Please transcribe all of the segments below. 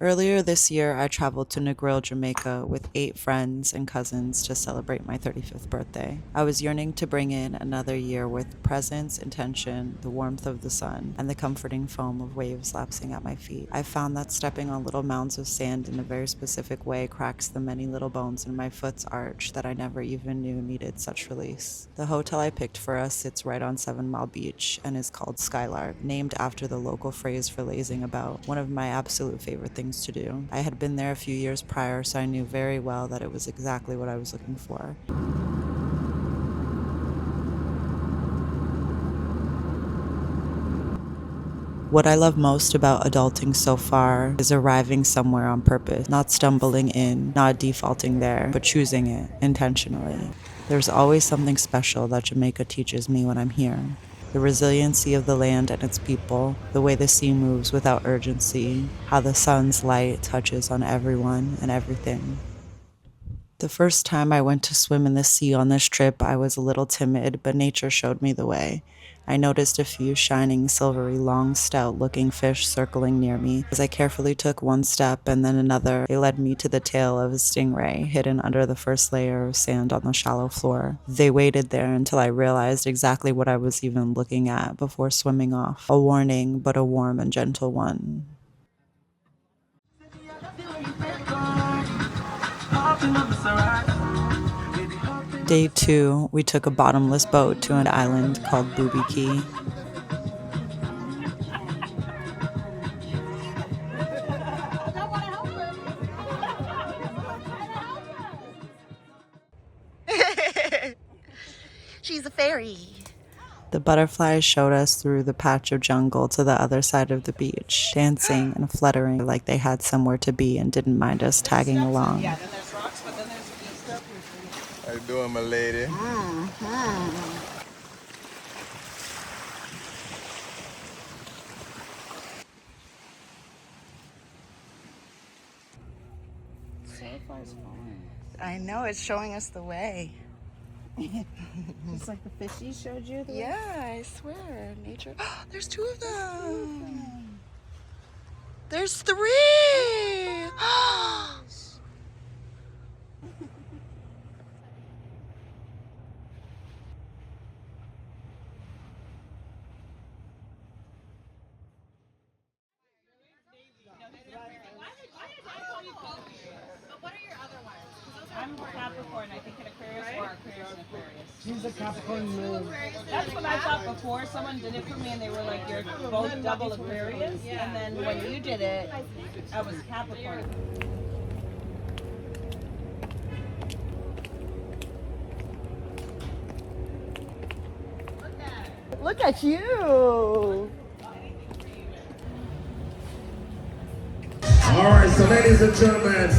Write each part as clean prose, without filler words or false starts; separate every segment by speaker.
Speaker 1: Earlier this year, I traveled to Negril, Jamaica with 8 friends and cousins to celebrate my 35th birthday. I was yearning to bring in another year with presence, intention, the warmth of the sun, and the comforting foam of waves lapsing at my feet. I found that stepping on little mounds of sand in a very specific way cracks the many little bones in my foot's arch that I never even knew needed such release. The hotel I picked for us sits right on 7 Mile Beach and is called Skylark, named after the local phrase for lazing about, one of my absolute favorite things to do. I had been there a few years prior, so I knew very well that it was exactly what I was looking for. What I love most about adulting so far is arriving somewhere on purpose, not stumbling in, not defaulting there, but choosing it intentionally. There's always something special that Jamaica teaches me when I'm here. The resiliency of the land and its people, the way the sea moves without urgency, how the sun's light touches on everyone and everything. The first time I went to swim in the sea on this trip, I was a little timid, but nature showed me the way. I noticed a few shining, silvery, long, stout-looking fish circling near me. As I carefully took one step and then another, they led me to the tail of a stingray, hidden under the first layer of sand on the shallow floor. They waited there until I realized exactly what I was even looking at before swimming off. A warning, but a warm and gentle one. Day 2, we took a bottomless boat to an island called Booby Cay.
Speaker 2: She's a fairy.
Speaker 1: The butterflies showed us through the patch of jungle to the other side of the beach, dancing and fluttering like they had somewhere to be and didn't mind us tagging along.
Speaker 3: Yeah, then there's rocks, but then there's stuff.
Speaker 4: How you doing, my lady?
Speaker 2: I know, it's showing us the way.
Speaker 3: It's like the fishies showed you the way?
Speaker 2: Yeah, I swear. Nature. There's 2 of them. There's 3.
Speaker 3: I'm Capricorn. I think an Aquarius or Aquarius and Aquarius. She's a Capricorn moon. That's what I thought before. Someone did it for me and they were like, you're both double Aquarius. And then when you did it, I was Capricorn.
Speaker 2: Look at you.
Speaker 5: All right, so ladies and gentlemen,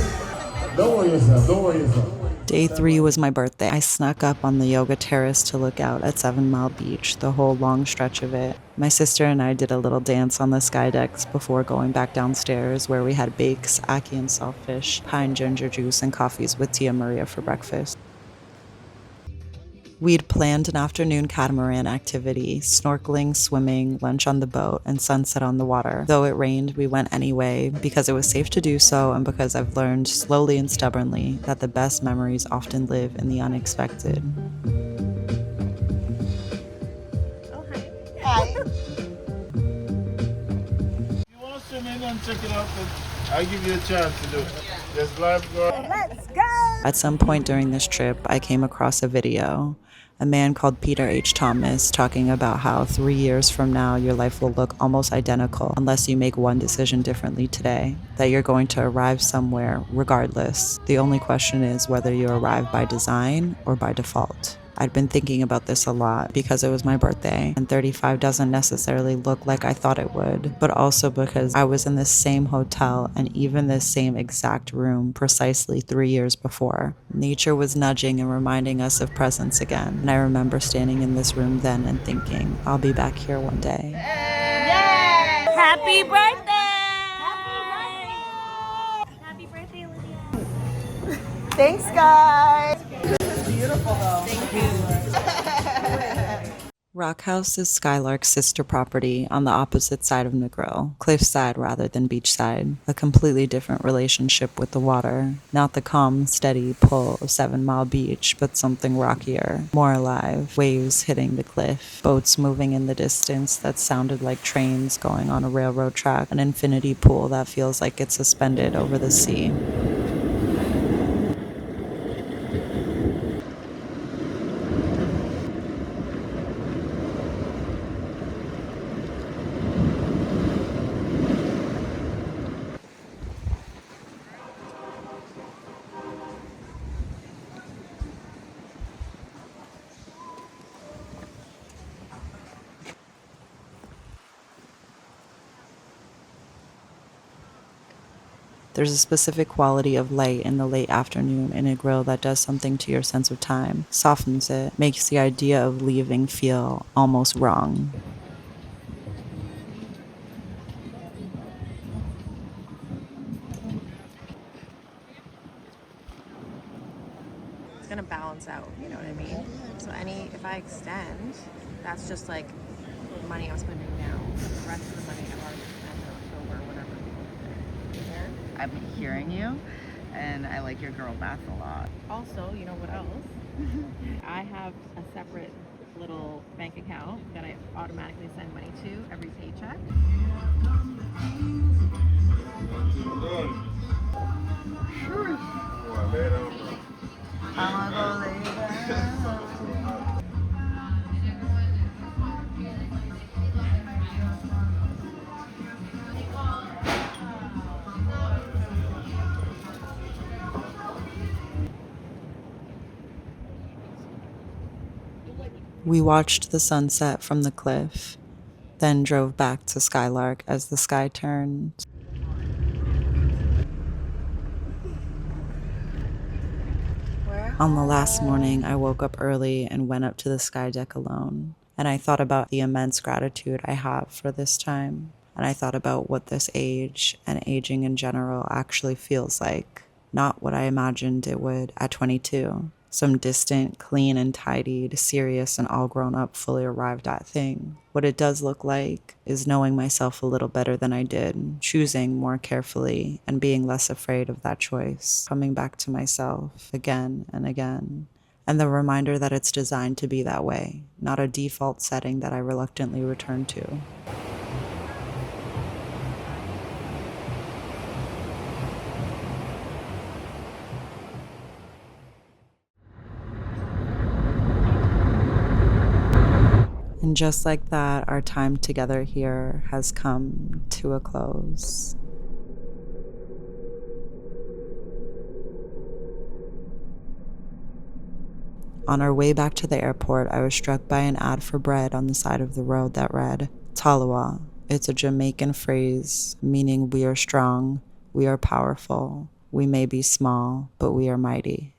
Speaker 5: don't worry yourself.
Speaker 1: Day 3 was my birthday. I snuck up on the yoga terrace to look out at 7 Mile Beach, the whole long stretch of it. My sister and I did a little dance on the sky decks before going back downstairs, where we had bakes, ackee and saltfish, pine ginger juice, and coffees with Tia Maria for breakfast. We'd planned an afternoon catamaran activity, snorkeling, swimming, lunch on the boat, and sunset on the water. Though it rained, we went anyway because it was safe to do so and because I've learned slowly and stubbornly that the best memories often live in the unexpected.
Speaker 2: Oh, hi.
Speaker 4: You want to swim in and check it out? I'll give you a chance to do it. Just lifeguard.
Speaker 2: Let's go.
Speaker 1: At some point during this trip, I came across a video. A man called Peter H. Thomas talking about how 3 years from now your life will look almost identical unless you make one decision differently today, that you're going to arrive somewhere regardless. The only question is whether you arrive by design or by default. I'd been thinking about this a lot because it was my birthday, and 35 doesn't necessarily look like I thought it would, but also because I was in this same hotel and even this same exact room precisely 3 years before. Nature was nudging and reminding us of presence again, and I remember standing in this room then and thinking, I'll be back here one day.
Speaker 2: Yay!
Speaker 3: Happy birthday!
Speaker 2: Happy birthday, Olivia. Thanks, guys.
Speaker 3: Beautiful though.
Speaker 2: Thank you.
Speaker 1: Rockhouse is Skylark's sister property on the opposite side of Negril, cliffside rather than beachside. A completely different relationship with the water. Not the calm, steady pull of 7 Mile Beach, but something rockier, more alive. Waves hitting the cliff, boats moving in the distance that sounded like trains going on a railroad track, an infinity pool that feels like it's suspended over the sea. There's a specific quality of light in the late afternoon in a grill that does something to your sense of time, softens it, makes the idea of leaving feel almost wrong.
Speaker 2: It's gonna balance out, you know what I mean? So if I extend, that's just like money I'm spending now. The rest of the money I've already spent in October, whatever.
Speaker 6: I'm hearing you, and I like your girl bath a lot.
Speaker 2: Also, you know what else? I have a separate little bank account that I automatically send money to every paycheck.
Speaker 6: I'm gonna go lay down.
Speaker 1: We watched the sunset from the cliff, then drove back to Skylark as the sky turned. On the last morning, I woke up early and went up to the sky deck alone. And I thought about the immense gratitude I have for this time. And I thought about what this age and aging in general actually feels like. Not what I imagined it would at 22. Some distant, clean and tidied, serious and all grown up, fully arrived at thing. What it does look like is knowing myself a little better than I did, choosing more carefully and being less afraid of that choice, coming back to myself again and again. And the reminder that it's designed to be that way, not a default setting that I reluctantly return to. And just like that, our time together here has come to a close. On our way back to the airport, I was struck by an ad for bread on the side of the road that read, Talawa. It's a Jamaican phrase meaning we are strong, we are powerful, we may be small, but we are mighty.